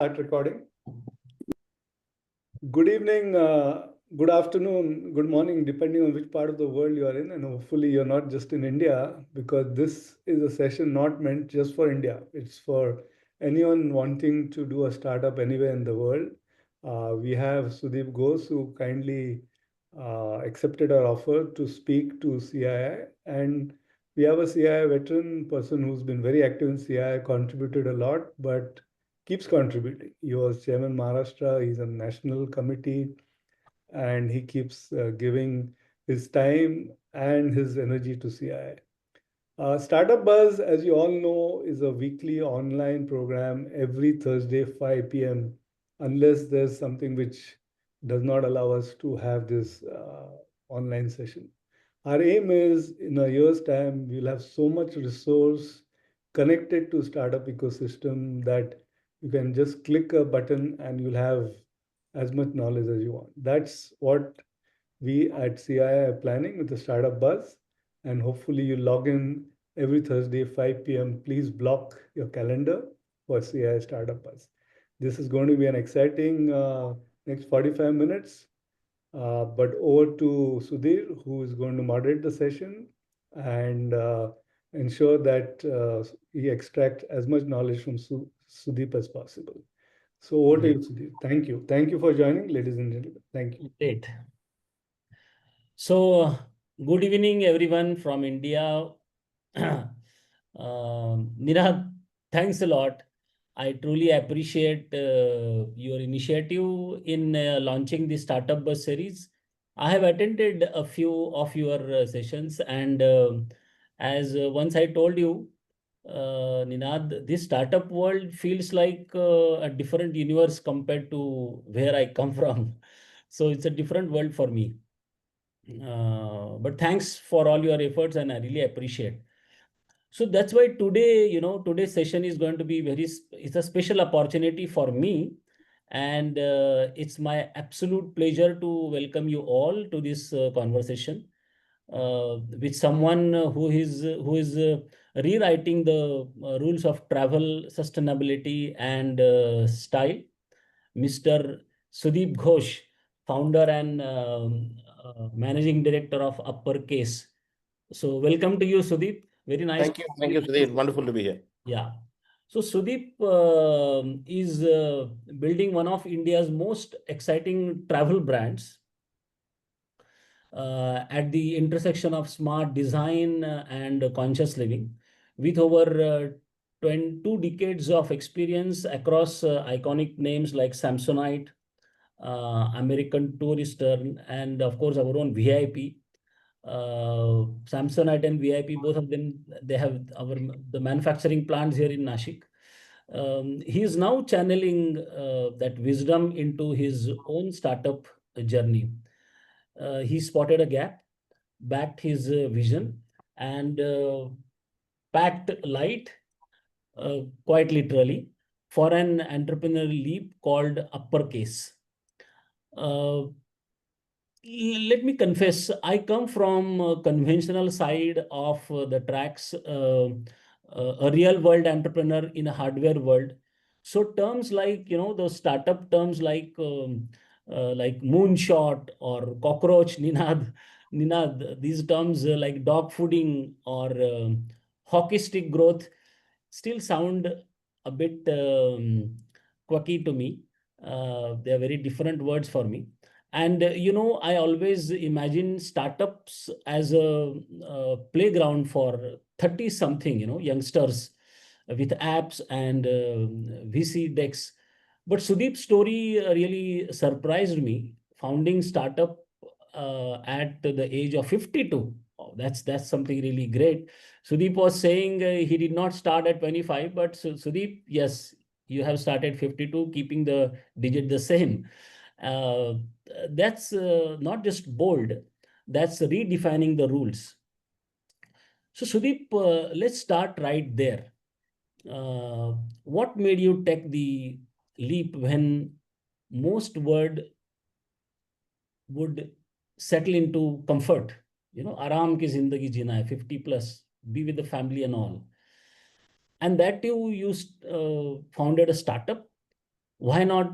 Start recording. Good evening, good afternoon, good morning, depending on which part of the world you are in. And hopefully, you're not just in India, because this is a session not meant just for India. It's for anyone wanting to do a startup anywhere in the world. We have Sudeep Ghosh, who kindly accepted our offer to speak to CII. And we have a CII veteran person who's been very active in CII, contributed a lot, but keeps contributing. He was chairman Maharashtra, he's a national committee, and he keeps giving his time and his energy to CII. Startup Buzz, as you all know, is a weekly online program every Thursday, 5 p.m., unless there's something which does not allow us to have this online session. Our aim is in a year's time, we'll have so much resource connected to startup ecosystem that you can just click a button and you'll have as much knowledge as you want. That's what we at CII are planning with the Startup Buzz. And hopefully you log in every Thursday, 5 p.m. Please block your calendar for CII Startup Buzz. This is going to be an exciting next 45 minutes. But over to Sudhir, who is going to moderate the session and ensure that he extracts as much knowledge from Sudeep as possible. So over to you, Sudhir. Thank you. Thank you for joining, ladies and gentlemen. Thank you. Great. So, good evening, everyone from India. Nirad, thanks a lot. I truly appreciate your initiative in launching the Startup Buzz series. I have attended a few of your sessions, and as once I told you, Ninad, this startup world feels like a different universe compared to where I come from. So it's a different world for me. But thanks for all your efforts, and I really appreciate. So that's why today, today's session is going to be it's a special opportunity for me. And it's my absolute pleasure to welcome you all to this conversation with someone who is rewriting the rules of travel, sustainability, and style, Mr. Sudeep Ghosh, founder and managing director of Uppercase. So welcome to you, Sudeep. Very nice. Thank you, Sudhir. Wonderful to be here. Yeah. So Sudeep is building one of India's most exciting travel brands at the intersection of smart design and conscious living, with over 22 decades of experience across iconic names like Samsonite, American Tourister, and of course our own VIP. Samsonite and VIP, both of them, they have the manufacturing plants here in Nashik. He is now channeling that wisdom into his own startup journey. He spotted a gap, backed his vision, and packed light, quite literally, for an entrepreneurial leap called Uppercase. Let me confess, I come from a conventional side of the tracks, a real world entrepreneur in a hardware world. So terms like, those startup terms like moonshot or cockroach, Ninad, these terms like dog fooding or hockey stick growth still sound a bit quirky to me. They are very different words for me. And I always imagine startups as a playground for 30 something, youngsters with apps and VC decks. But Sudeep's story really surprised me. Founding startup at the age of 52. Oh, that's something really great. Sudeep was saying he did not start at 25, but Sudeep, yes, you have started 52, keeping the digit the same. Uh, that's not just bold, that's redefining the rules. So, Sudeep, let's start right there. What made you take the leap when most would settle into comfort? Aram ki zindagi jina hai, 50 plus, be with the family and all. And that you founded a startup. why not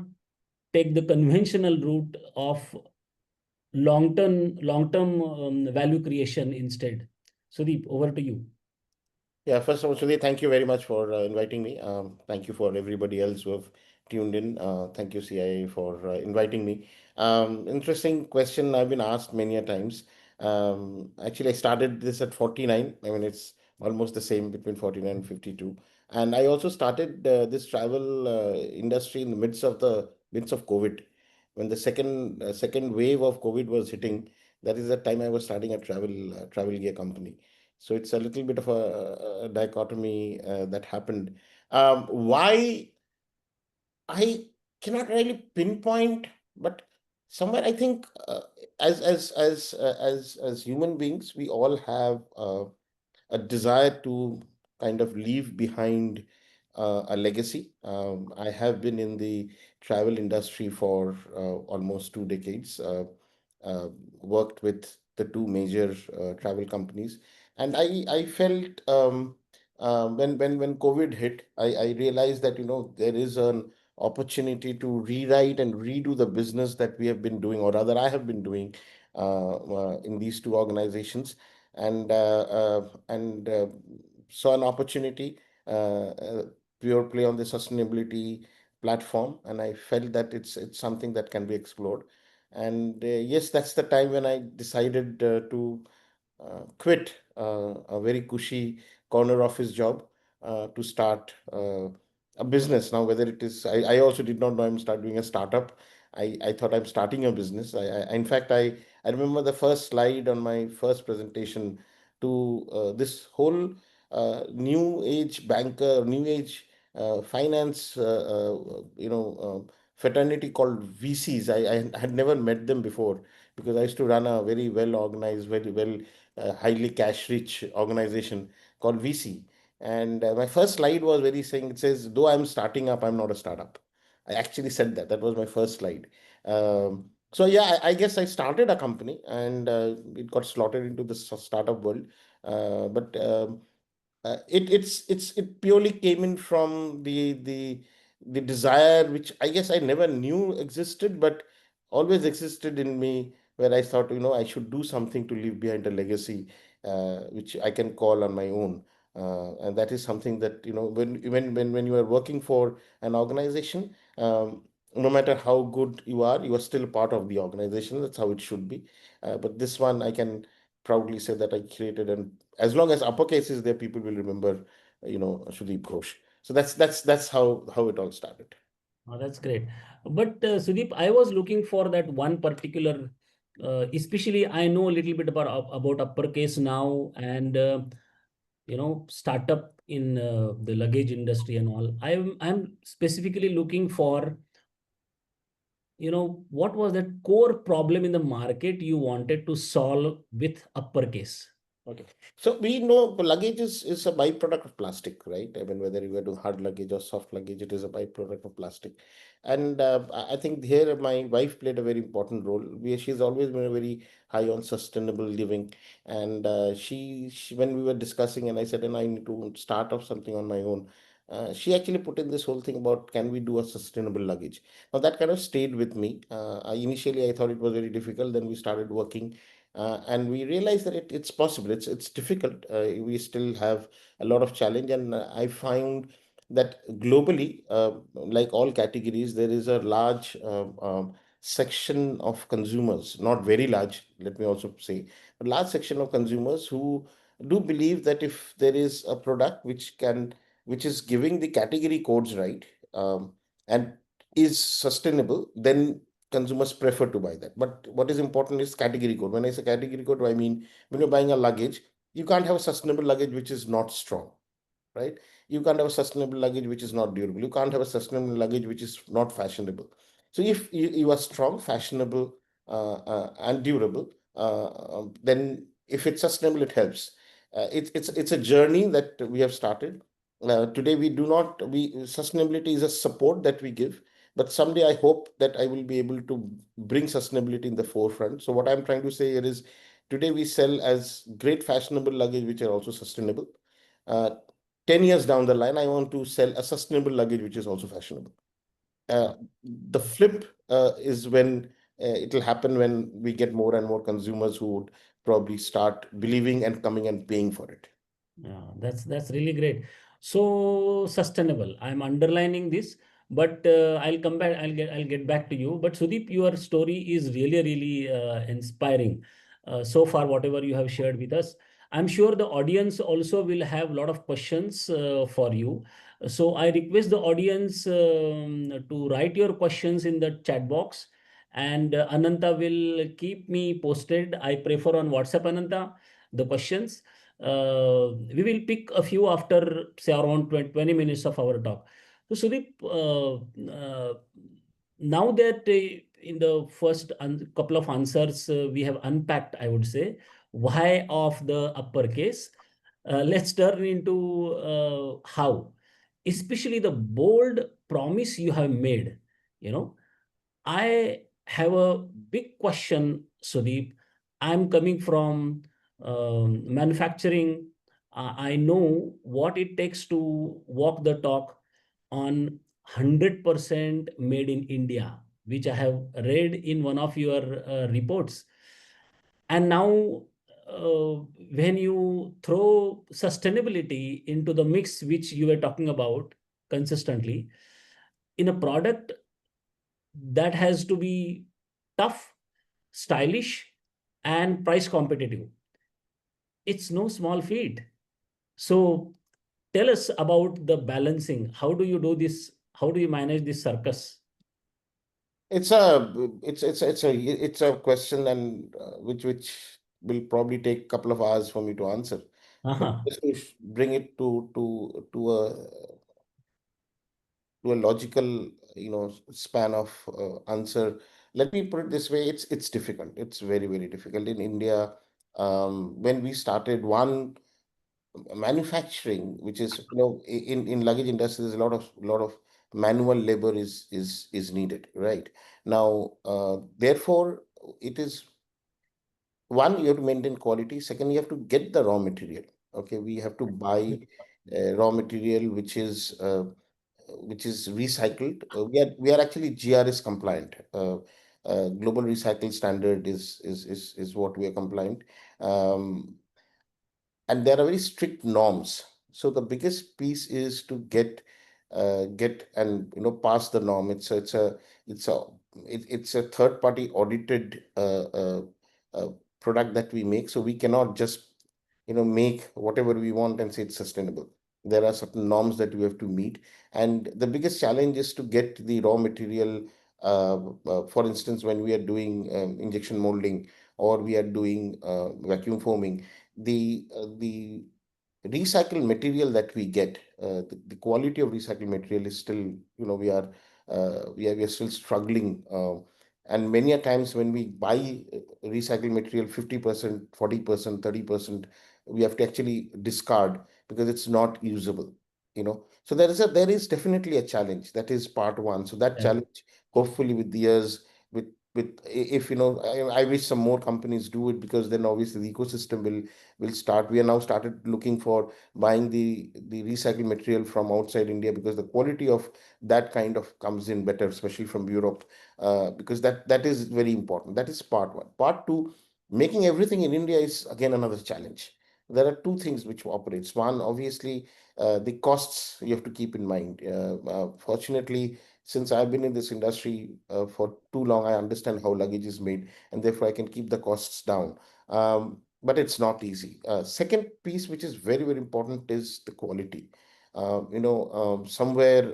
take the conventional route of long-term value creation instead? Sudeep, over to you. Yeah, first of all, Sudhir, thank you very much for inviting me. Thank you for everybody else who have tuned in. Thank you, CII, for inviting me. Interesting question I've been asked many a times. Actually, I started this at 49. I mean, it's almost the same between 49 and 52. And I also started this travel industry in the midst of COVID, when the second wave of COVID was hitting. That is the time I was starting a travel gear company. So it's a little bit of a dichotomy that happened. Why I cannot really pinpoint, but somewhere I think as human beings, we all have a desire to kind of leave behind a legacy. I have been in the travel industry for almost 2 decades, worked with the two major travel companies, and I felt when COVID hit, I realized that there is an opportunity to rewrite and redo the business that we have been doing, or rather I have been doing in these two organizations, and saw an opportunity, pure play on the sustainability platform, and I felt that it's something that can be explored. And yes, that's the time when I decided to quit a very cushy corner of his job to start a business. Now, whether it is, I also did not know I'm start doing a startup. I thought I'm starting a business. In fact, I remember the first slide on my first presentation to this whole new age banker, new age finance, fraternity called VCs. I had never met them before because I used to run a very well organized, very well highly cash rich organization called VC. And my first slide was very saying, it says, though I'm starting up, I'm not a startup. I actually said that. That was my first slide. So yeah, I guess I started a company and it got slotted into the startup world. But it purely came in from the desire, which I guess I never knew existed, but always existed in me, where I thought, I should do something to leave behind a legacy, which I can call on my own. And that is something that, when you are working for an organization, no matter how good you are still part of the organization. That's how it should be. But this one, I can proudly say that I created, and as long as uppercase is there, people will remember, Sudeep Ghosh. So that's how it all started. Oh, that's great. But Sudeep, I was looking for that one particular, especially I know a little bit about uppercase now and startup in the luggage industry and all. I'm specifically looking for, what was that core problem in the market you wanted to solve with uppercase? Okay. So we know luggage is a byproduct of plastic, right? I mean, whether you are doing hard luggage or soft luggage, it is a byproduct of plastic. And I think here my wife played a very important role. She's always been very high on sustainable living. And she, when we were discussing, and I said, and I need to start off something on my own. She actually put in this whole thing about, can we do a sustainable luggage? Now that kind of stayed with me. Initially, I thought it was very difficult. Then we started working, and we realize that it's possible. It's difficult. We still have a lot of challenge, and I find that globally, like all categories, there is a large section of consumers, not very large, let me also say, but large section of consumers who do believe that if there is a product which is giving the category codes right, and is sustainable, then consumers prefer to buy that. But what is important is category code. When I say category code, I mean, when you're buying a luggage, you can't have a sustainable luggage which is not strong, right? You can't have a sustainable luggage which is not durable. You can't have a sustainable luggage which is not fashionable. So if you are strong, fashionable, and durable, then if it's sustainable, it helps. It's a journey that we have started. Today we do not we sustainability is a support that we give, but someday I hope that I will be able to bring sustainability in the forefront. So what I'm trying to say here is, today we sell as great fashionable luggage which are also sustainable. uh, 10 years down the line, I want to sell a sustainable luggage which is also fashionable. Uh, the flip is when it will happen when we get more and more consumers who would probably start believing and coming and paying for it. Yeah, that's really great. So sustainable. I'm underlining this, but I'll come back. I'll get back to you. But Sudeep, your story is really inspiring. So far, whatever you have shared with us, I'm sure the audience also will have a lot of questions for you. So I request the audience to write your questions in the chat box, and Ananta will keep me posted. I prefer on WhatsApp, Ananta, the questions. We will pick a few after, say, around 20 minutes of our talk. So, Sudeep, now that in the first couple of answers we have unpacked, I would say, why of the uppercase, let's turn into how, especially the bold promise you have made. You know, I have a big question, Sudeep. I'm coming from manufacturing. I know what it takes to walk the talk on 100% made in India, which I have read in one of your reports. And now, when you throw sustainability into the mix, which you were talking about consistently, in a product that has to be tough, stylish, and price competitive. It's no small feat. So tell us about the balancing. How do you do this? How do you manage this circus? It's a it's a question and which will probably take a couple of hours for me to answer. But Uh-huh. just to bring it to a logical, span of answer, let me put it this way: it's difficult. It's very difficult in India. When we started one manufacturing, which is, in luggage industry, there's a lot of manual labor is needed, right? Now, therefore, it is, one, you have to maintain quality. Second, you have to get the raw material. Okay, we have to buy raw material which is recycled. We are actually GRS compliant. Global Recycle Standard is what we are compliant. Um, and there are very strict norms. So the biggest piece is to get and pass the norm. It's a it's a third party audited uh, product that we make. So we cannot just make whatever we want and say it's sustainable. There are certain norms that we have to meet, and the biggest challenge is to get the raw material. For instance, when we are doing injection molding, or we are doing vacuum foaming, the recycled material that we get, the quality of recycled material is still, we are still struggling. And many a times when we buy recycled material, 50%, 40%, 30%, we have to actually discard because it's not usable. So there is definitely a challenge. That is part one. So that Right. challenge, hopefully with the years, with if I wish some more companies do it, because then obviously the ecosystem will start. We are now started looking for buying the recycled material from outside India, because the quality of that kind of comes in better, especially from Europe, because that is very important. That is part one. Part two, making everything in India is again another challenge. There are two things which operates. One, obviously, the costs you have to keep in mind. Fortunately, since I've been in this industry for too long, I understand how luggage is made, and therefore I can keep the costs down. But it's not easy. Second piece, which is very important, is the quality. Somewhere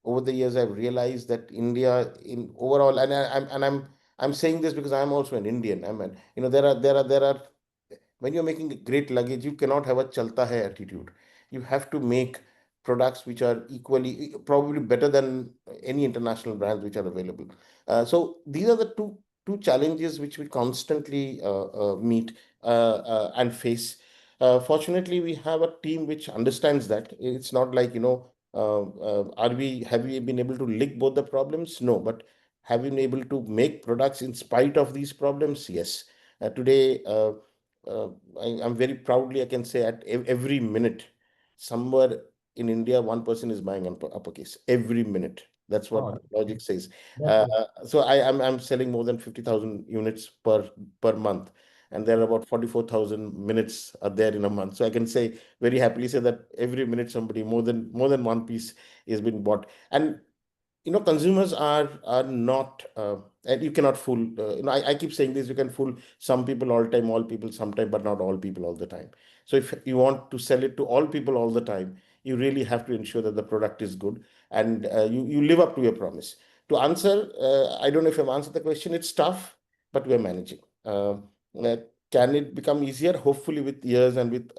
over the years, I've realized that India, in overall, I'm saying this because I'm also an Indian. I mean, there are when you're making a great luggage, you cannot have a chalta hai attitude. You have to make products which are equally, probably better than any international brands which are available. So these are the two challenges which we constantly meet and face. Fortunately, we have a team which understands that. It's not like, have we been able to lick both the problems? No, but have we been able to make products in spite of these problems? Yes. Today, uh, I'm very proudly, I can say, at every minute, somewhere in India, one person is buying uppercase every minute. That's what Oh, logic says. that's good. So I'm selling more than 50,000 units per month, and there are about 44,000 minutes are there in a month. So I can say very happily say that every minute somebody more than one piece is being bought. And consumers are not, and you cannot fool, I keep saying this, you can fool some people all the time, all people sometime, but not all people all the time. So if you want to sell it to all people all the time, you really have to ensure that the product is good, and you live up to your promise. To answer, I don't know if I've answered the question. It's tough, but we're managing. Uh, can it become easier? Hopefully, with years, and with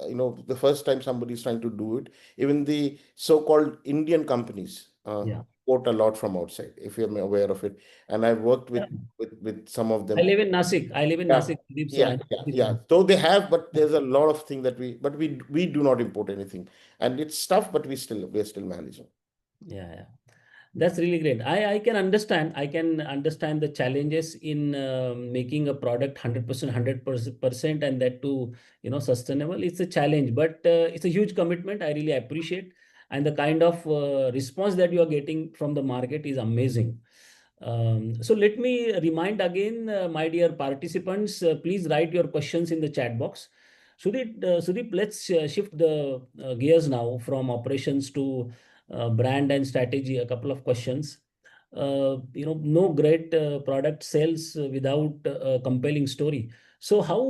the first time somebody is trying to do it, even the so-called Indian companies Yeah. import a lot from outside, if you're aware of it. And I've worked with Yeah. some of I them. live in Nasik. I live in Yeah, Nasik, Deep, so yeah, I know yeah, the yeah. thing. So they have, but there's a lot of things that we do not import anything, and it's tough, but we're still managing. Yeah, yeah. That's really great. I can understand. I can understand the challenges in making a product 100%, 100%, and that too, sustainable. It's a challenge, but it's a huge commitment. I really appreciate, and the kind of response that you are getting from the market is amazing. So let me remind again, my dear participants, please write your questions in the chat box. Sudeep, let's shift the gears now from operations to brand and strategy. A couple of questions. No great product sells without a compelling story. So how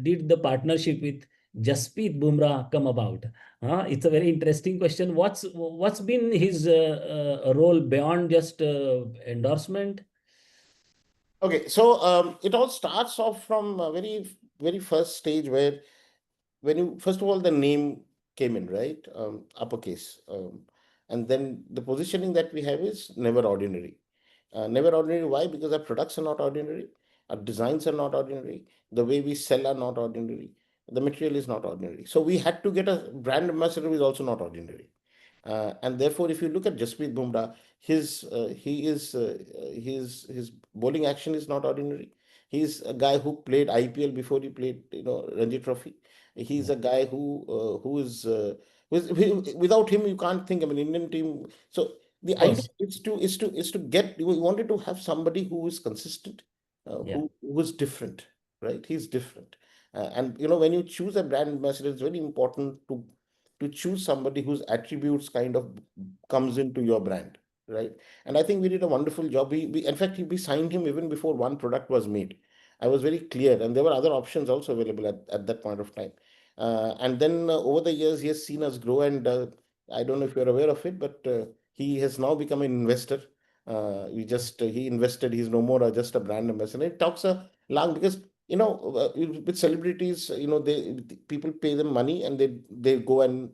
did the partnership with Jasprit Bumrah come about? It's a very interesting question. What's been his role beyond just endorsement? Okay, so it all starts off from a very very first stage, where when you first of all the name came in, right? Uppercase, and then the positioning that we have is never ordinary. Never ordinary. Why? Because our products are not ordinary, our designs are not ordinary, the way we sell are not ordinary, the material is not ordinary. So we had to get a brand ambassador who is also not ordinary. And therefore, if you look at Jasprit Bumrah, his bowling action is not ordinary. He's a guy who played IPL before he played, Ranji Trophy. He's Yeah, a guy without him you can't think. I mean, Indian team. So the of idea course. is to get. We wanted to have somebody who is consistent, Yeah, who is different, right? He's different, and when you choose a brand ambassador, it's very important to choose somebody whose attributes kind of comes into your brand, right? And I think we did a wonderful job. We in fact we signed him even before one product was made. I was very clear, and there were other options also available at that point of time. And then over the years, he has seen us grow, and I don't know if you're aware of it, but he has now become an investor. He invested. He's no more just a brand ambassador. It talks a long, because with celebrities, people pay them money, and they go and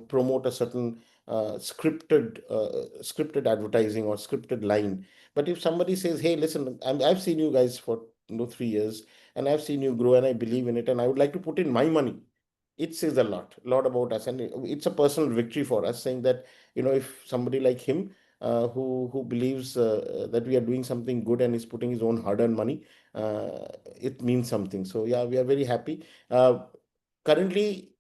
promote a certain scripted advertising or scripted line. But if somebody says, hey, listen, I've seen you guys for 3 years, and I've seen you grow, and I believe in it, and I would like to put in my money, it says a lot about us, and it's a personal victory for us, saying that if somebody like him, who believes that we are doing something good and is putting his own hard-earned money, it means something. So yeah, we are very happy. Currently,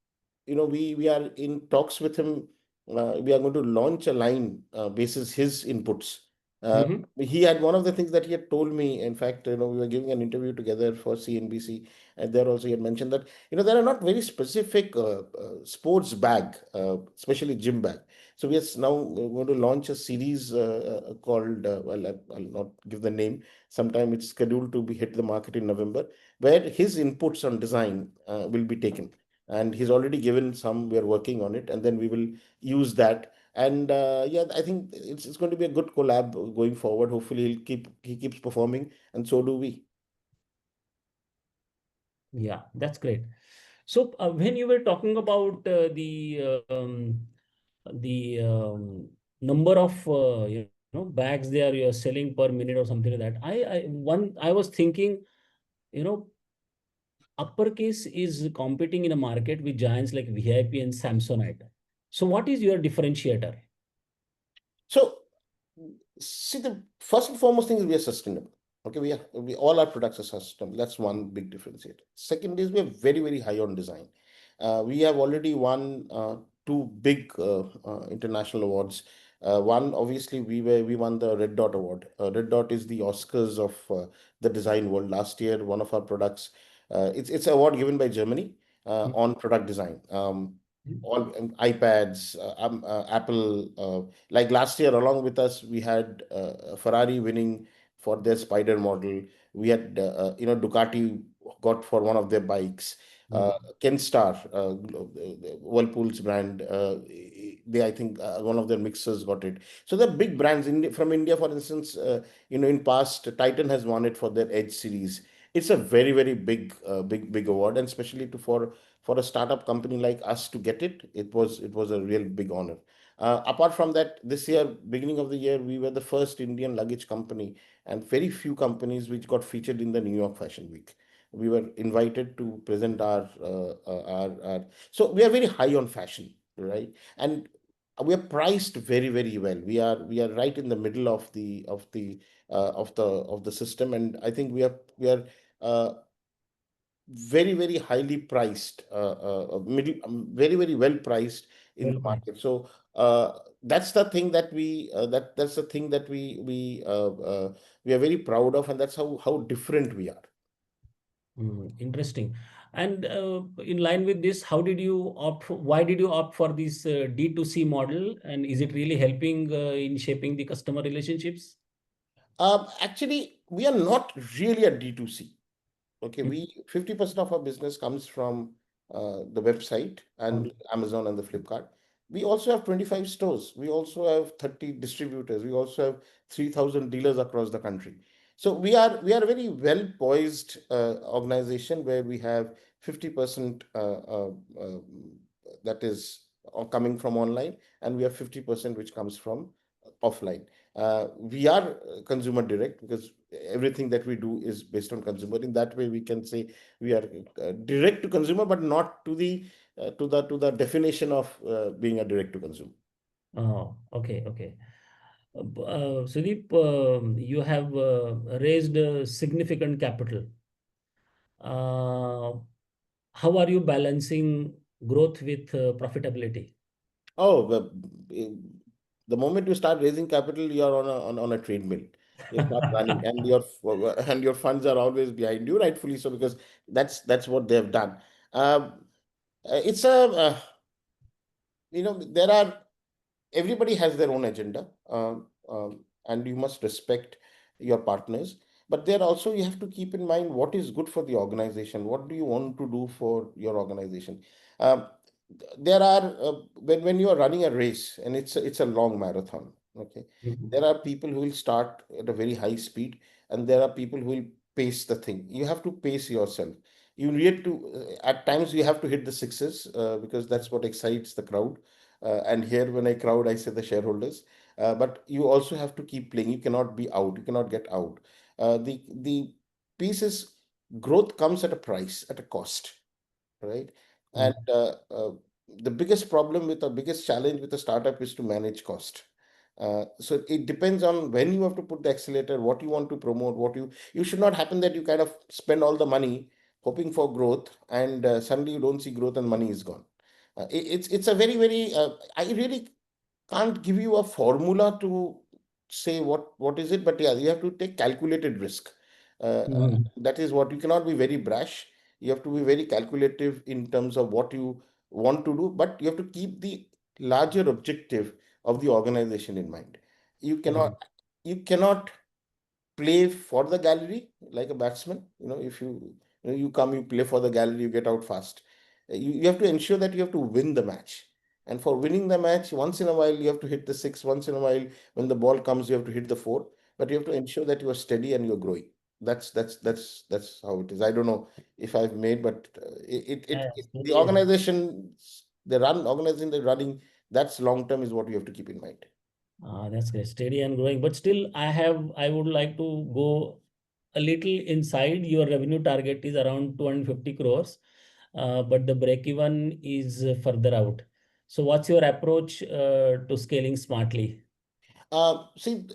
we are in talks with him. We are going to launch a line basis his inputs. uh, hmm, he had one of the things that he had told me. In fact, we were giving an interview together for CNBC, and there also he had mentioned that there are not very specific sports bag, especially gym bag. So we are now going to launch a series called, well, I'll not give the name. Sometime it's scheduled to be hit the market in November, where his inputs on design will be taken, and he's already given some. We are working on it, and then we will use that. And yeah, I think it's going to be a good collab going forward. Hopefully he keeps performing, and so do we. yeah, that's great. So when you were talking about the number of bags you're selling per minute or something like that, I was thinking, you know uppercase is competing in a market with giants like VIP and Samsonite. So what is your differentiator? So, see, the first and foremost thing is we are sustainable. Okay, we all our products are sustainable. That's one big differentiator. Second is we are very very high on design. We have already won two big international awards. One, obviously, we won the Red Dot Award. Red Dot is the Oscars of the design world. Last year, one of our products, it's an award given by Germany on product design. All iPads, Apple. Like last year, along with us, we had Ferrari winning for their Spider model. We had Ducati got for one of their bikes. Uh, Mhm. Kenstar, Whirlpool's brand, they, I think, one of their mixers got it. So the big brands from India, for instance, in past, Titan has won it for their Edge series. It's a very, very big award, and especially for a startup company like us to get it, it was a real big honor. Apart from that, this year, beginning of the year, we were the first Indian luggage company, and very few companies which got featured in the New York Fashion Week. We were invited to present our so we are very high on fashion, right? And we are priced very, very well. We are right in the middle of the system, and I think we are uh, very, very highly priced, very, very well priced in the Well, fine. market. So that's the thing that that's the thing that we are very proud of, and that's how different we are. Interesting. And in line with this, how did you why did you opt for this D2C model? And is it really helping in shaping the customer relationships? Actually, we are not really a D2C. Okay, Mm. we 50% of our business comes from the website and Okay. Amazon and the Flipkart. We also have 25 stores. We also have 30 distributors. We also have 3,000 dealers across the country. So we are a very well poised organization where we have 50% that is coming from online, and we have 50% which comes from offline. We are consumer direct because everything that we do is based on consumer. In that way, we can say we are direct to consumer, but not to the definition of being a direct to consumer. Oh, okay, okay. Sudeep, you have raised significant capital. Uh, how are you balancing growth with profitability? Oh, the moment you start raising capital, you are on a treadmill. You start running, and your funds are always behind you, rightfully so, because that's what they have done. Um, it's a there are everybody has their own agenda, and you must respect your partners, but there also you have to keep in mind what is good for the organization. What do you want to do for your organization? um, there are when you are running a race, and it's a long marathon. Okay, Mhm. there are people who will start at a very high speed, and there are people who will pace the thing. You have to pace yourself. You need to at times you have to hit the sixes, because that's what excites the crowd. And here, when I crowd, I say the shareholders. But you also have to keep playing. You cannot be out. You cannot get out. The piece is, growth comes at a price, at a cost, right? And Mhm. the biggest problem with the biggest challenge with a startup is to manage cost. So it depends on when you have to put the accelerator, what you want to promote, you should not happen that you kind of spend all the money hoping for growth, and suddenly you don't see growth and money is gone. It's a very, very I really can't give you a formula to say what is it, but yeah, you have to take calculated risk. Mhm. That is what, you cannot be very brash. You have to be very calculative in terms of what you want to do, but you have to keep the larger objective of the organization in mind. You cannot Mhm. you cannot play for the gallery like a batsman. If you come, you play for the gallery, you get out fast. You have to ensure that you have to win the match. And for winning the match, once in a while you have to hit the six. Once in a while, when the ball comes, you have to hit the four. But you have to ensure that you are steady and you're growing. That's how it is. I don't know if I've made, but Yes, the very. organization, organizing the running, that's long term is what you have to keep in mind. That's great. Steady and growing. But still, I would like to go a little inside. Your revenue target is around 250 crores, but the break even is further out. So what's your approach to scaling smartly? See,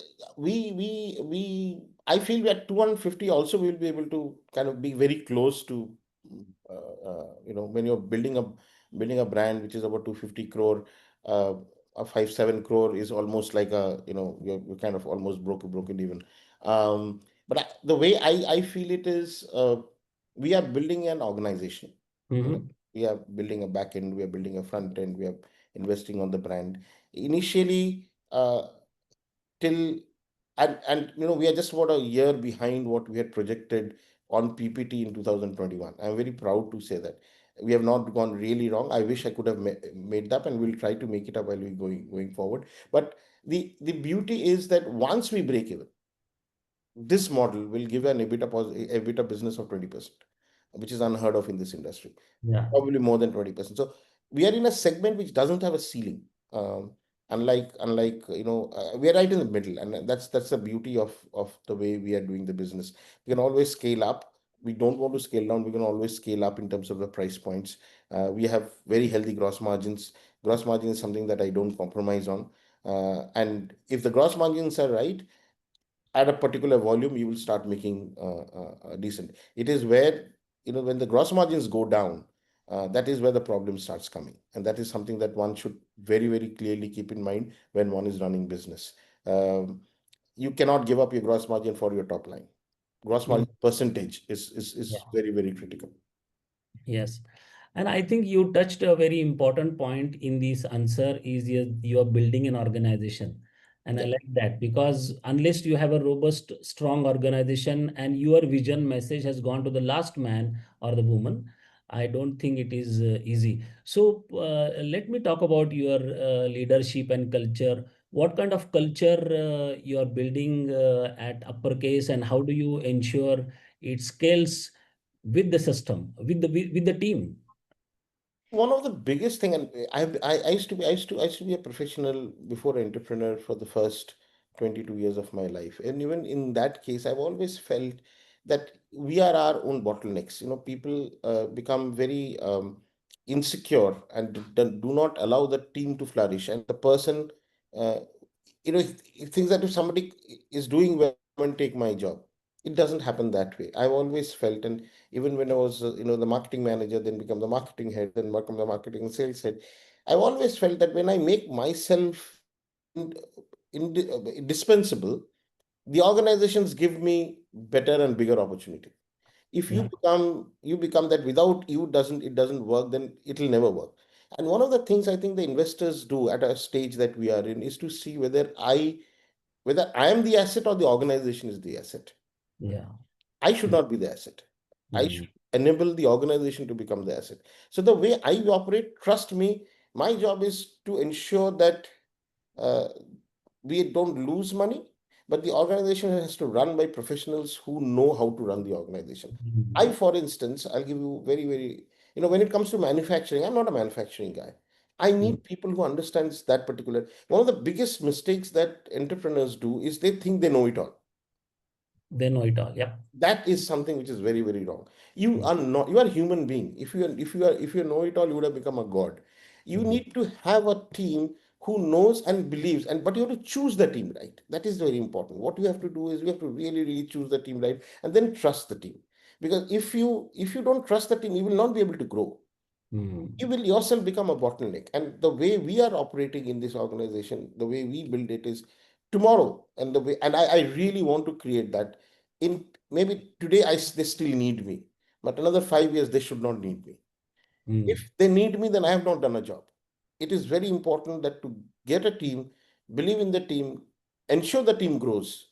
I feel at 250 also we'll be able to kind of be very close to, when you're building a brand which is about 250 crore, uh, a 5-7 crore is almost like a, you're kind of almost broken even. But the way I feel it is, we are building an organization. Mm-hmm. We are building a back end, we are building a front end, we are investing on the brand. Initially, till and we are just about a year behind what we had projected on PPT in 2021. I'm very proud to say that we have not gone really wrong. I wish I could have made that, and we'll try to make it up while we going forward. But the beauty is that once we break even, this model will give an EBITDA business of 20%, which is unheard of in this industry, Yeah. probably more than 20%. So we are in a segment which doesn't have a ceiling. Unlike we are right in the middle, and that's the beauty of the way we are doing the business. We can always scale up. We don't want to scale down. We can always scale up in terms of the price points. We have very healthy gross margins. Gross margin is something that I don't compromise on. And if the gross margins are right, at a particular volume, you will start making decent. It is where, when the gross margins go down, that is where the problem starts coming. And that is something that one should very, very clearly keep in mind when one is running business. Um, you cannot give up your gross margin for your top line. Gross Mm. margin percentage is Yeah. very, very critical. Yes. And I think you touched a very important point in this answer is you are building an organization. And I Yeah. like that because unless you have a robust, strong organization and your vision message has gone to the last man or the woman, I don't think it is easy. So let me talk about your leadership and culture. What kind of culture you are building at Uppercase, and how do you ensure it scales with the system, with the team? One of the biggest thing, and I used to be a professional before entrepreneur for the first 22 years of my life, and even in that case, I've always felt that we are our own bottlenecks. People become very insecure and do not allow the team to flourish, and the person, uh, he thinks that if somebody is doing well, come and take my job. It doesn't happen that way. I've always felt, and even when I was, the marketing manager, then become the marketing head, then become the marketing and sales head. I've always felt that when I make myself in, indispensable, the organizations give me better and bigger opportunity. If Yeah. you become that, without you it doesn't work, then it'll never work. And one of the things I think the investors do at a stage that we are in is to see whether I am the asset or the organization is the asset. Yeah. I should not be the asset. I Mm. should enable the organization to become the asset. So the way I operate, trust me, my job is to ensure that uh, we don't lose money, but the organization has to run by professionals who know how to run the organization. Mm. For instance, I'll give you very, very, when it comes to manufacturing, I'm not a manufacturing guy. I Mm. need people who understands that particular. One of the biggest mistakes that entrepreneurs do is they think they know it all. They know it all. Yeah. That is something which is very, very wrong. You Mm. are not, you are a human being. If you know it all, you would have become a god. You Mm. need to have a team who knows and believes, and but you have to choose the team right. That is very important. What you have to do is you have to really, really choose the team right, and then trust the team. Because if you don't trust the team, you will not be able to grow. You Mm. will yourself become a bottleneck. And the way we are operating in this organization, the way we build it is tomorrow. And the way, and I really want to create that. In maybe today, they still need me, but another 5 years they should not need me. Mm. If they need me, then I have not done a job. It is very important that to get a team, believe in the team, ensure the team grows,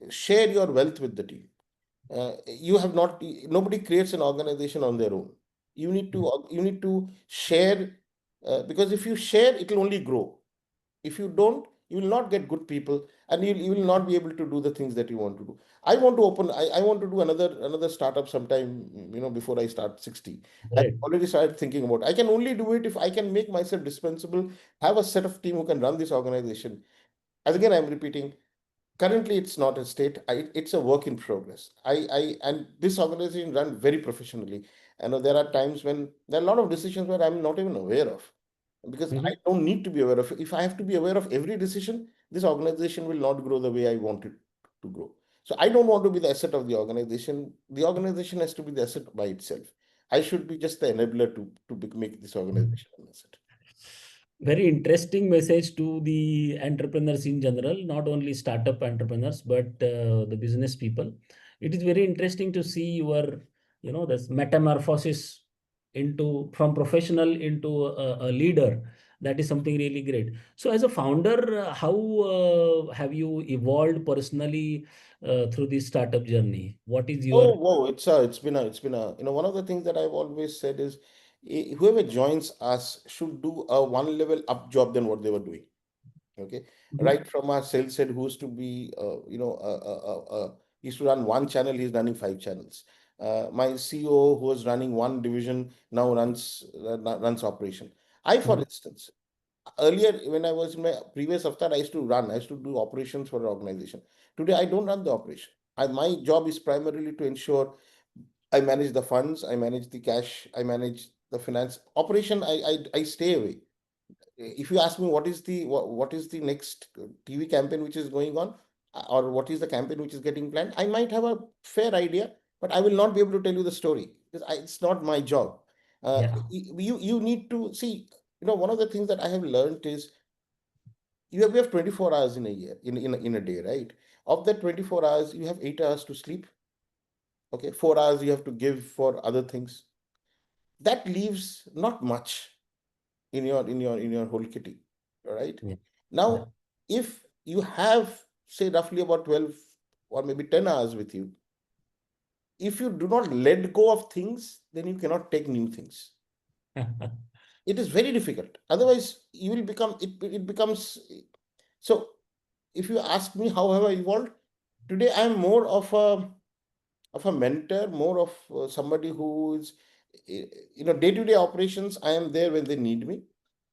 share your wealth with the team. You have not Nobody creates an organization on their own. You need to share, because if you share, it will only grow. If you don't, you will not get good people, and you will not be able to do the things that you want to do. I want to do another startup sometime, before I start 60. I Great. already started thinking about, I can only do it if I can make myself dispensable, have a set of team who can run this organization. As again, I'm repeating, currently it's not a state. It's a work in progress. And this organization run very professionally. I know there are times when there are a lot of decisions where I'm not even aware of, because I Mhm. don't need to be aware of. If I have to be aware of every decision, this organization will not grow the way I want it to grow. So I don't want to be the asset of the organization. The organization has to be the asset by itself. I should be just the enabler to make this organization an asset. Very interesting message to the entrepreneurs in general, not only startup entrepreneurs, but the business people. It is very interesting to see your, this metamorphosis into from professional into a leader. That is something really great. So, as a founder, how have you evolved personally through this startup journey? What is your Oh, wow! It's been a one of the things that I've always said is whoever joins us should do a one level up job than what they were doing. Okay, Mhm. right from our sales head who used to be he used to run one channel, he's running five channels. My CEO who was running one division now runs operation. I, for Mhm. instance, earlier when I was in my previous avatar, I used to do operations for an organization. Today I don't run the operation. My job is primarily to ensure I manage the funds, I manage the cash, I manage the finance operation. I stay away. If you ask me what is the next TV campaign which is going on, or what is the campaign which is getting planned, I might have a fair idea, but I will not be able to tell you the story because it's not my job. Yeah. You need to see. One of the things that I have learned is we have 24 hours in a year, in a day, right? Of that 24 hours, you have 8 hours to sleep. Okay, 4 hours you have to give for other things. That leaves not much in your whole kitty. All right. Yeah. Yeah. Now, if you have say roughly about 12 or maybe 10 hours with you, if you do not let go of things, then you cannot take new things. It is very difficult. Otherwise, you will become it becomes so. If you ask me how have I evolved, today I am more of a mentor, more of somebody who is, day-to-day operations. I am there when they need me.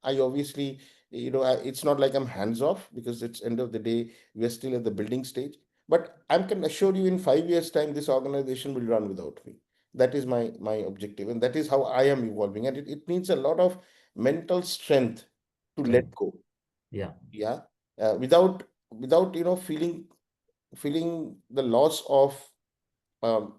I obviously, it's not like I'm hands off because it's end of the day, we are still at the building stage. But I can assure you in 5 years' time, this organization will run without me. That is my objective, and that is how I am evolving. And it needs a lot of mental strength to let Correct. go. Yeah. Yeah, without feeling the loss of um,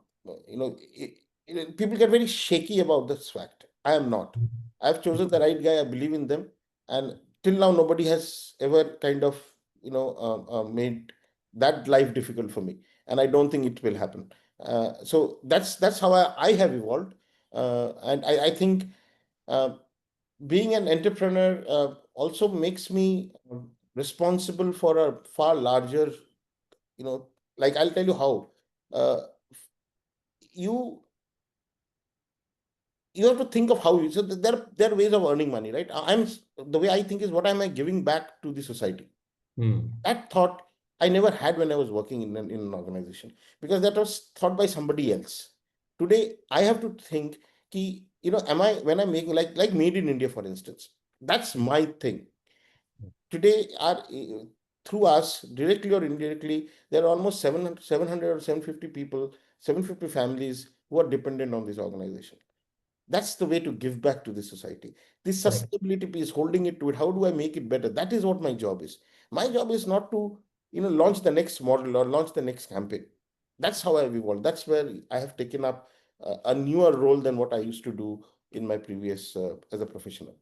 people get very shaky about this fact. I am not. I've chosen the right guy. I believe in them, and till now nobody has ever kind of made that life difficult for me, and I don't think it will happen. So that's how I have evolved, and I think uh, being an entrepreneur also makes me responsible for a far larger, like I'll tell you how. Uh, you you have to think of how you so there are ways of earning money, right? The way I think is, what am I giving back to the society? Hmm. That thought I never had when I was working in an organization, because that was thought by somebody else. Today I have to think, am I, when I'm making, like Made in India, for instance, that's my thing. Today through us, directly or indirectly, there are almost 700 or 750 people, 750 families who are dependent on this organization. That's the way to give back to the society. This Correct. sustainability piece, holding it to it. How do I make it better? That is what my job is. My job is not to, launch the next model or launch the next campaign. That's how I've evolved. That's where I have taken up a newer role than what I used to do in my previous as a professional.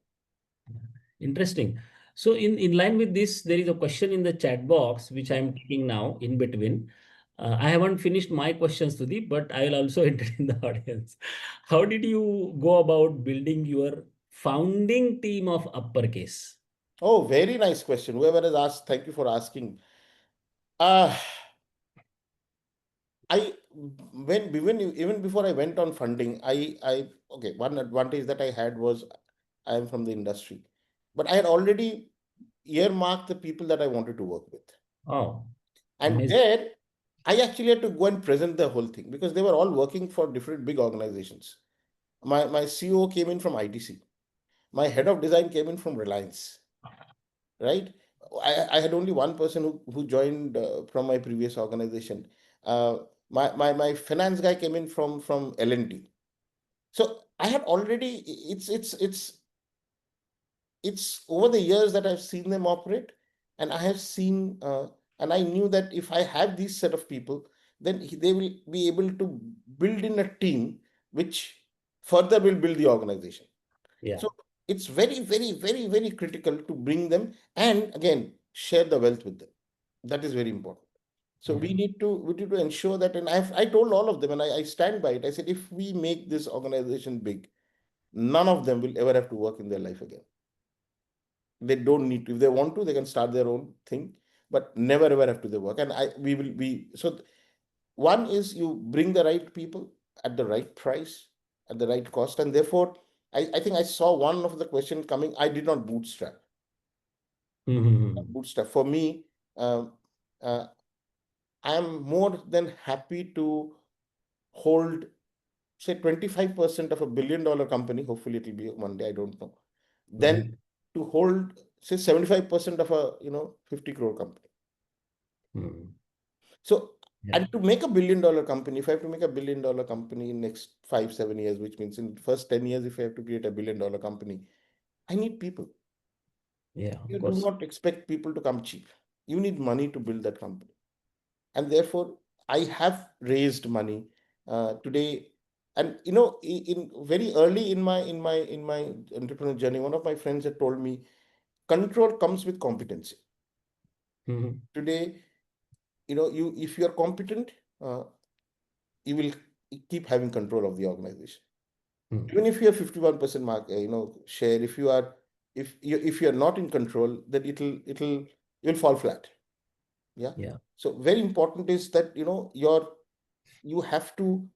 Interesting. So in line with this, there is a question in the chat box which I am taking now in between. I haven't finished my questions, Sudhi, but I will also entertain the audience. How did you go about building your founding team of uppercase? Oh, very nice question. Whoever has asked, thank you for asking. Uh, I even before I went on funding, I okay, one advantage that I had was I am from the industry, but I had already earmarked the people that I wanted to work with. Oh, And amazing. there I actually had to go and present the whole thing because they were all working for different big organizations. My CEO came in from ITC. My head of design came in from Reliance, right? I had only one person who joined from my previous organization. Uh, my finance guy came in from L&T. So I had already, it's over the years that I've seen them operate, and I have seen, and I knew that if I have these set of people, then they will be able to build in a team which further will build the organization. Yeah. So it's very, very, very, very critical to bring them and again share the wealth with them. That is very important. So Yeah. we need to ensure that, and I told all of them, and I stand by it. I said, if we make this organization big, none of them will ever have to work in their life again. They don't need to. If they want to, they can start their own thing, but never ever have to they work. And I we will be so. One is you bring the right people at the right price, at the right cost, and therefore I think I saw one of the question coming. I did not bootstrap. Mm-hmm. Bootstrap for me. Um, uh, I am more than happy to hold, say, 25% of $1 billion company. Hopefully, it will be one day. I don't know. Then Mm-hmm. to hold, say, 75% of a 50 crore company. Mm-hmm. So, Yeah. and to make a $1 billion company, if I have to make a $1 billion company in next 5, 7 years, which means in the first 10 years, if I have to create a $1 billion company, I need people. Yeah, of You do course. not expect people to come cheap. You need money to build that company. And therefore, I have raised money today. And in very early in my entrepreneurial journey, one of my friends had told me, control comes with competency. Mm-hmm. Today, you if you are competent, uh, you will keep having control of the organization. Mm-hmm. Even if you have 51% mark, share, if you are not in control, then you'll fall flat. Yeah. Yeah. So very important is that you have to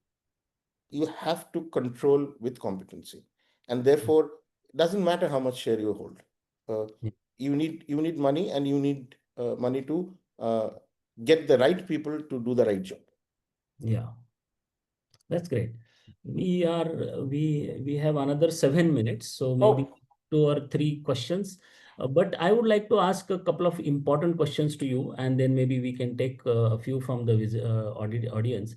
you have to control with competency, and therefore it doesn't matter how much share you hold. Uh, you need money, and you need money to get the right people to do the right job. Yeah. That's great. We have another 7 minutes, so maybe Oh, 2 or 3 questions. But I would like to ask a couple of important questions to you, and then maybe we can take a few from the audience.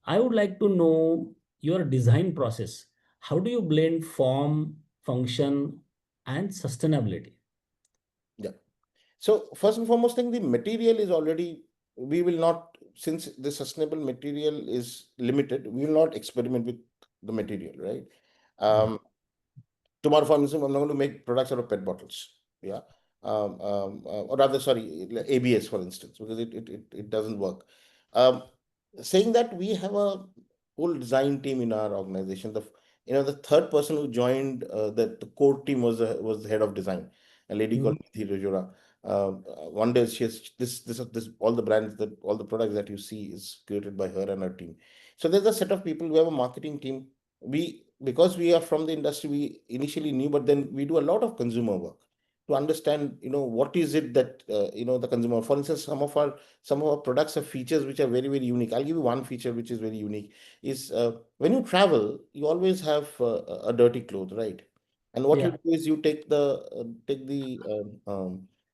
I would like to know your design process. How do you blend form, function, and sustainability? yeah. So first and foremost thing, the material is already, we will not, since the sustainable material is limited, we will not experiment with the material, right? Yeah. Um, Tomorrow, for instance, I'm not going to make products out of PET bottles. Yeah. Or rather, sorry, ABS, for instance, because it doesn't work. Um, Saying that, we have a whole design team in our organization. The third person who joined the core team was the head of design, a lady called Mhm. Nidhi Rajora. One day she has this all the brands, that all the products that you see is created by her and her team. So there's a set of people. We have a marketing team. Because we are from the industry, we initially knew, but then we do a lot of consumer work to understand, what is it that the consumer. For instance, some of our products have features which are very, very unique. I'll give you one feature which is very unique. Is when you travel, you always have a dirty cloth, right? And what you Yeah. do is you take the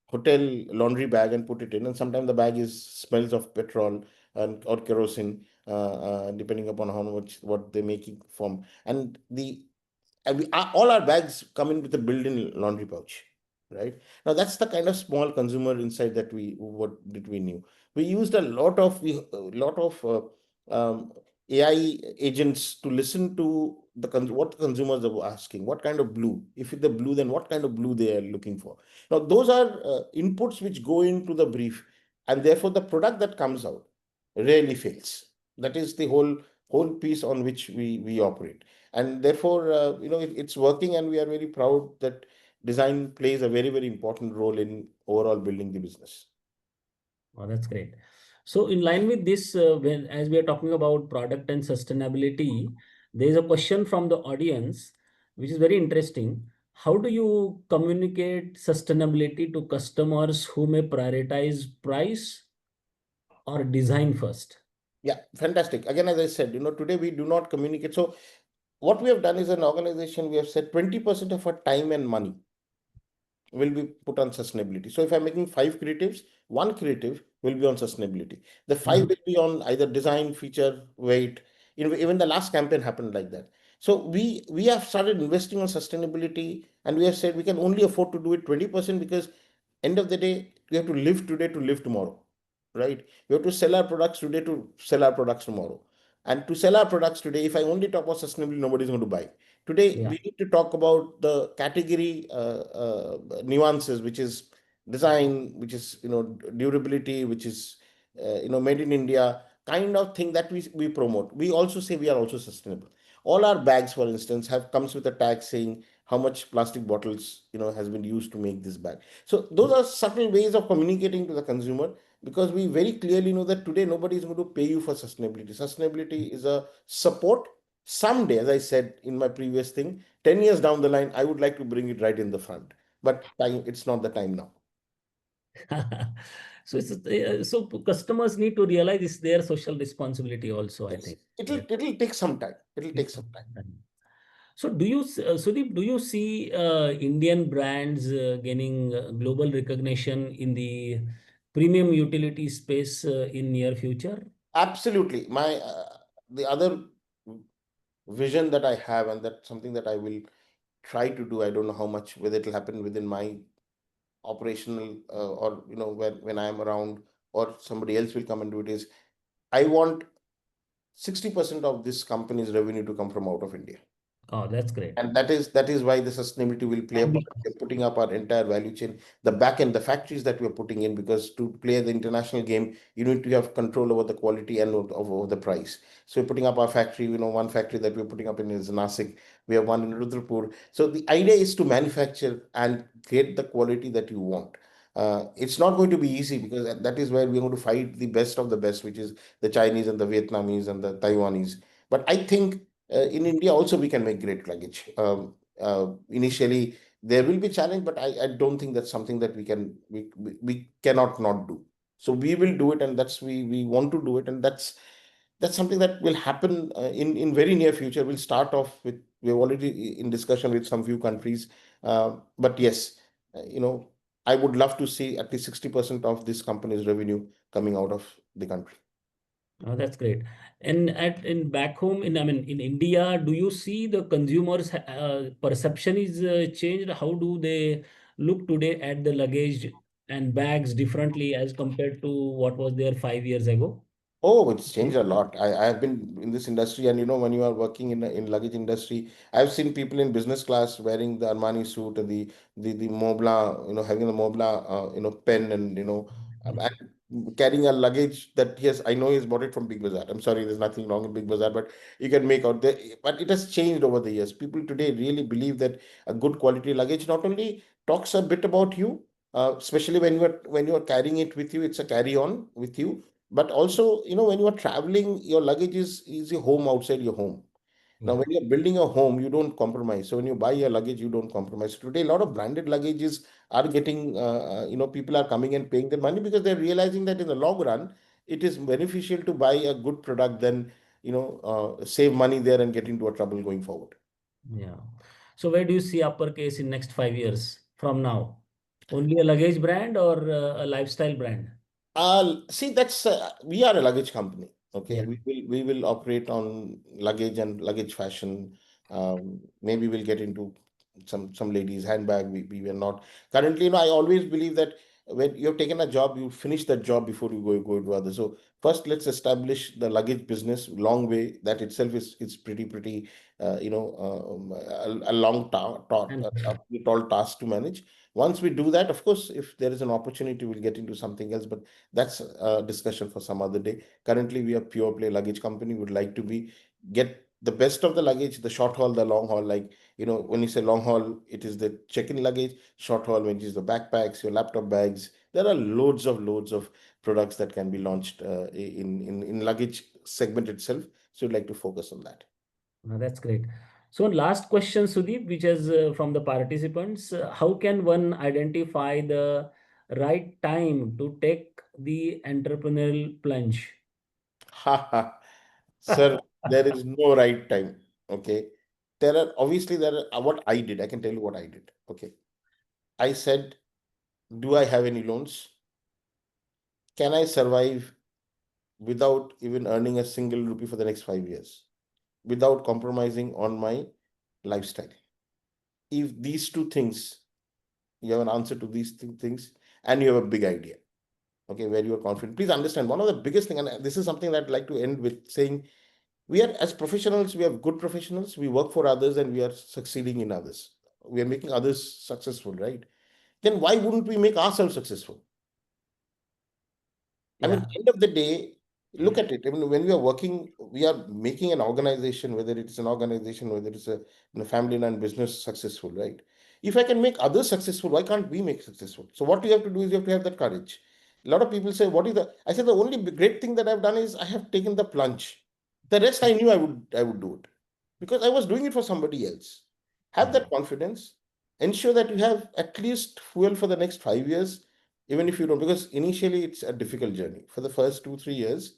hotel laundry bag and put it in, and sometimes the bag is smells of petrol and or kerosene, depending upon how much what they're making from. And all our bags come in with a built-in laundry pouch, right? Now that's the kind of small consumer insight that what did we knew. We used a lot of AI agents to listen to what the consumers are asking, what kind of blue. If it's the blue, then what kind of blue they are looking for. Now those are inputs which go into the brief, and therefore the product that comes out rarely fails. That is the whole piece on which we operate, and therefore it's working, and we are very proud that design plays a very, very important role in overall building the business. Oh, that's great. So, in line with this, when as we are talking about product and sustainability, there is a question from the audience, which is very interesting. How do you communicate sustainability to customers who may prioritize price or design first? Yeah, fantastic. Again, as I said, today we do not communicate. So what we have done is, an organization, we have said 20% of our time and money will be put on sustainability. So if I'm making five creatives, one creative will be on sustainability. The five Mhm. will be on either design, feature, weight. Even the last campaign happened like that. So we have started investing on sustainability, and we have said we can only afford to do it 20%, because end of the day, we have to live today to live tomorrow, right? We have to sell our products today to sell our products tomorrow. And to sell our products today, if I only talk about sustainability, nobody's going to buy. Today, Yeah. we need to talk about the category nuances, which is design, which is durability, which is made in India, kind of thing that we promote. We also say we are also sustainable. All our bags, for instance, have comes with a tag saying how much plastic bottles has been used to make this bag. So those are subtle ways of communicating to the consumer, because we very clearly know that today nobody is going to pay you for sustainability. Sustainability is a support. Someday, as I said in my previous thing, 10 years down the line, I would like to bring it right in the front. But it's not the time now. So so customers need to realize it's their social responsibility also, I Yes. think. It'll Yeah. it'll take some time. It'll take It's some time. done. So Sudeep, do you see Indian brands gaining global recognition in the premium utility space in near future? Absolutely. My the other vision that I have, and that's something that I will try to do. I don't know how much, whether it'll happen within my operational or when I am around, or somebody else will come and do it, is I want 60% of this company's revenue to come from out of India. Oh, that's great. And that is why the sustainability will play a part. Ambitious. We're putting up our entire value chain, the back end, the factories that we're putting in, because to play the international game, you need to have control over the quality and over the price. So we're putting up our factory. One factory that we're putting up in is Nasik. We have one in Rudrapur. So the idea is to manufacture and get the quality that you want. It's not going to be easy, because that is where we're going to fight the best of the best, which is the Chinese and the Vietnamese and the Taiwanese. But I think in India also we can make great luggage. Initially, there will be challenge, but I don't think that's something that we cannot not do. So we will do it, and we want to do it, and that's something that will happen in very near future. We'll start off with, we're already in discussion with some few countries, but yes, I would love to see at least 60% of this company's revenue coming out of the country. Oh, that's great. And in back home in, I mean, in India, do you see the consumers perception is changed? How do they look today at the luggage and bags differently as compared to what was there 5 years ago? Oh, it's changed a lot. I have been in this industry, and when you are working in luggage industry, I've seen people in business class wearing the Armani suit and the Montblanc, having the Montblanc, pen, and and carrying a luggage that, yes, I know he's bought it from Big Bazaar. I'm sorry, there's nothing wrong in Big Bazaar, but you can make out there. But it has changed over the years. People today really believe that a good quality luggage not only talks a bit about you, especially when you are carrying it with you, it's a carry on with you, but also, when you are traveling, your luggage is your home outside your home. Now, Yeah. when you're building a home, you don't compromise. So when you buy your luggage, you don't compromise. Today, a lot of branded luggages are getting, people are coming and paying their money, because they're realizing that in the long run, it is beneficial to buy a good product than, save money there and get into a trouble going forward. Yeah. So where do you see uppercase in next 5 years from now? Only a luggage brand or a lifestyle brand? See, that's we are a luggage company. Okay, Yeah. we will operate on luggage and luggage fashion. Maybe we'll get into some ladies' handbag. We were not currently. I always believe that when you've taken a job, you finish that job before you go into others. So first, let's establish the luggage business. Long way, that itself is pretty a long And a pretty tall task to manage. Once we do that, of course, if there is an opportunity, we'll get into something else. But that's a discussion for some other day. Currently, we are pure play luggage company. Would like to be get the best of the luggage, the short haul, the long haul. Like, when you say long haul, it is the check-in luggage. Short haul, which is the backpacks, your laptop bags. There are loads of products that can be launched in luggage segment itself. So, we'd like to focus on that. That's great. So last question, Sudeep, which is from the participants. How can one identify the right time to take the entrepreneurial plunge? Ha ha. Sir, there is no right time. Okay. There are what I did. I can tell you what I did. Okay. I said, do I have any loans? Can I survive without even earning a single rupee for the next 5 years, without compromising on my lifestyle? If these two things, you have an answer to these things, and you have a big idea, okay, where you are confident, please understand one of the biggest thing, and this is something that I'd like to end with saying, We are, as professionals, we are good professionals. We work for others and we are succeeding in others. We are making others successful, right? Then why wouldn't we make ourselves successful? I mean, Yeah. end of the day, look at it. I mean, when we are working, we are making an organization, whether it's an organization, whether it's a, family-run business successful, right? If I can make others successful, why can't we make successful? So what you have to do is you have to have that courage. A lot of people say, "What is the?" I said, "The only great thing that I've done is I have taken the plunge. The rest I knew I would do it because I was doing it for somebody else." Have Yeah. that confidence. Ensure that you have at least fuel for the next 5 years, even if you don't, because initially it's a difficult journey for the first 2 3 years.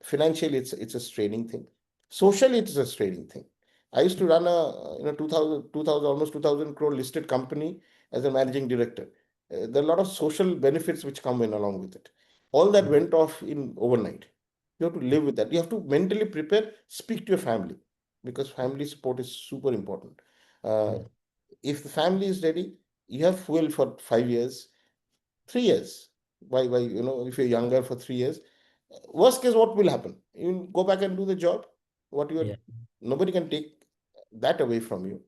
Financially it's a straining thing, socially it's a straining thing. I used to run a 2000 almost 2000 crore listed company as a managing director. There are a lot of social benefits which come in along with it. All that went off in overnight. You have to live with that. You have to mentally prepare, speak to your family, because family support is super important. uh, if the family is ready, you have fuel for 5 years, 3 years. Why, if you're younger for 3 years, worst case, what will happen? You go back and do the job. What you are, Yeah. nobody can take that away from you,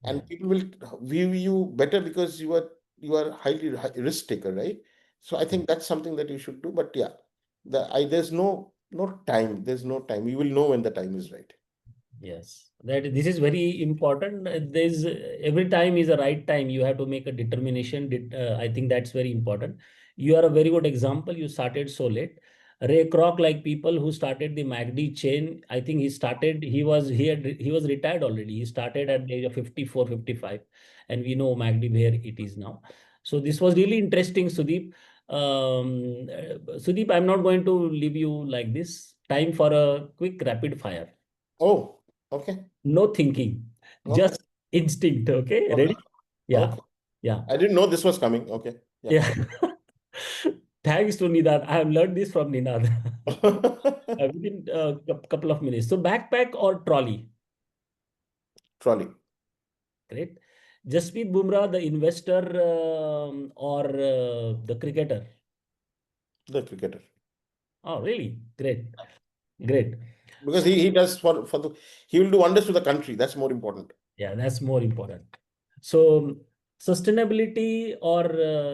Yeah. and people will view you better because you are highly risk taker, right? So I think that's something that you should do. But yeah, there's no time. There's no time. You will know when the time is right. Yes, that this is very important. There's every time is a right time. You have to make a determination. I think that's very important. You are a very good example. You started so late. Ray Kroc, like people who started the MACD chain, I think he was retired already. He started at the age of 54, 55, and we know MACD where it is now. So this was really interesting, Sudeep. Sudeep, I'm not going to leave you like this. Time for a quick rapid fire. Oh, okay, No thinking, okay, just instinct. Okay, okay, ready? Yeah, okay. yeah, I didn't know this was coming. Okay, yeah. yeah. Thanks to Nidad. I have learned this from Nidad within a couple of minutes. So, backpack or trolley? Trolley, Great. Jasprit Bumrah, the investor or the cricketer? the cricketer. Oh, really? Great. Great. Because So, he does he will do wonders to the country. That's more important. yeah, that's more important. So, sustainability or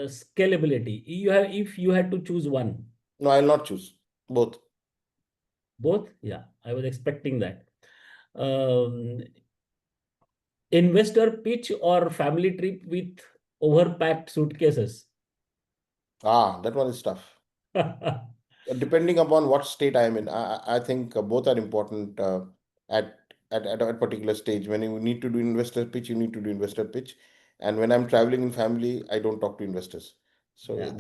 scalability? If you had to choose one. No, I'll not choose both. Both? Yeah, I was expecting that. Um, Investor pitch or family trip with overpacked suitcases? That one is tough. Depending upon what state I am in, I think both are important at, at a particular stage. When you need to do investor pitch, you need to do investor pitch. And when I'm traveling in family, I don't talk to investors. So Yeah,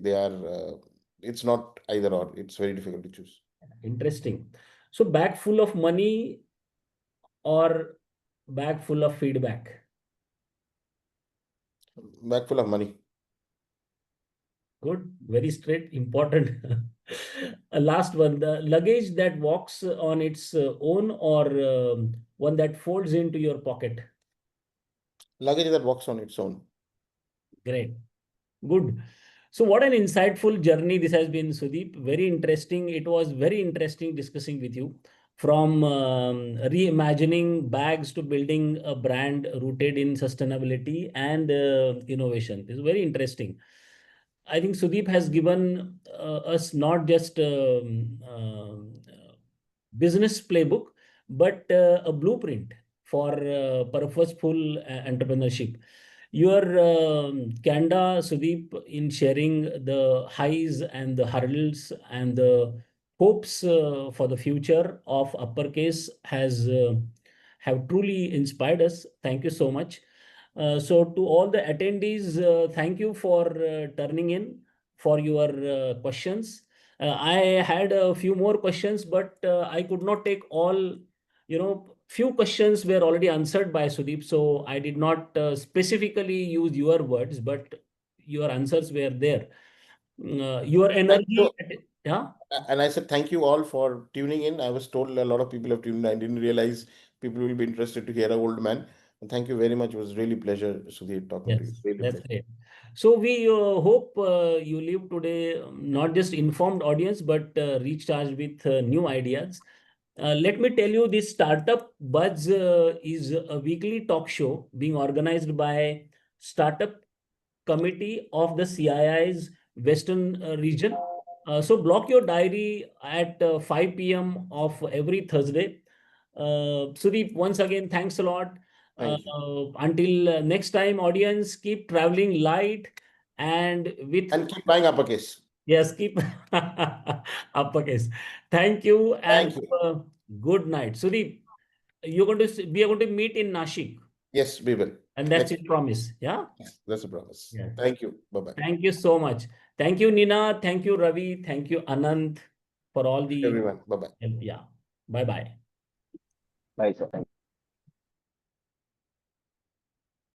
they are, it's not either or. It's very difficult to choose. interesting. So bag full of money or bag full of feedback? Bag full of money. Good, very straight, important. Last one, the luggage that walks on its own or one that folds into your pocket. Luggage that walks on its own. Great. Good. So, what an insightful journey this has been, Sudeep. Very interesting. It was very interesting discussing with you from reimagining bags to building a brand rooted in sustainability and innovation. It's very interesting. I think Sudeep has given us not just business playbook, but a blueprint for purposeful entrepreneurship. Your Kanda, Sudeep, in sharing the highs and the hurdles and the hopes for the future of uppercase has have truly inspired us. Thank you so much. So to all the attendees, thank you for turning in for your questions. I had a few more questions, but I could not take all. Few questions were already answered by Sudeep, so I did not specifically use your words, but your answers were there. Your Thank you. energy, yeah. And I said thank you all for tuning in. I was told a lot of people have tuned in. I didn't realize people will be interested to hear an old man. And thank you very much. It was really pleasure, Sudhir, talking to you. Yes, Really that's pleasure. great. So we hope you leave today not just informed audience, but recharged with new ideas. Let me tell you, this Startup Buzz is a weekly talk show being organized by Startup Committee of the CII's Western region. So block your diary at 5 p.m. of every Thursday. Sudeep, once again, thanks a lot. Thank you. Until next time, audience, keep traveling light and with, And keep buying uppercase. yes, keep uppercase. Thank you and Thank you. good night. Sudeep, we are going to meet in Nashik, Yes, we will. and that's Next, your promise. Yeah. yes, that's a promise. Yeah. Thank you. Bye-bye. Thank you so much. Thank you, Nina. Thank you, Ravi. Thank you, Anand, for all the Everyone. Bye-bye. help. Yeah. Bye bye. Bye, sir. Thank you.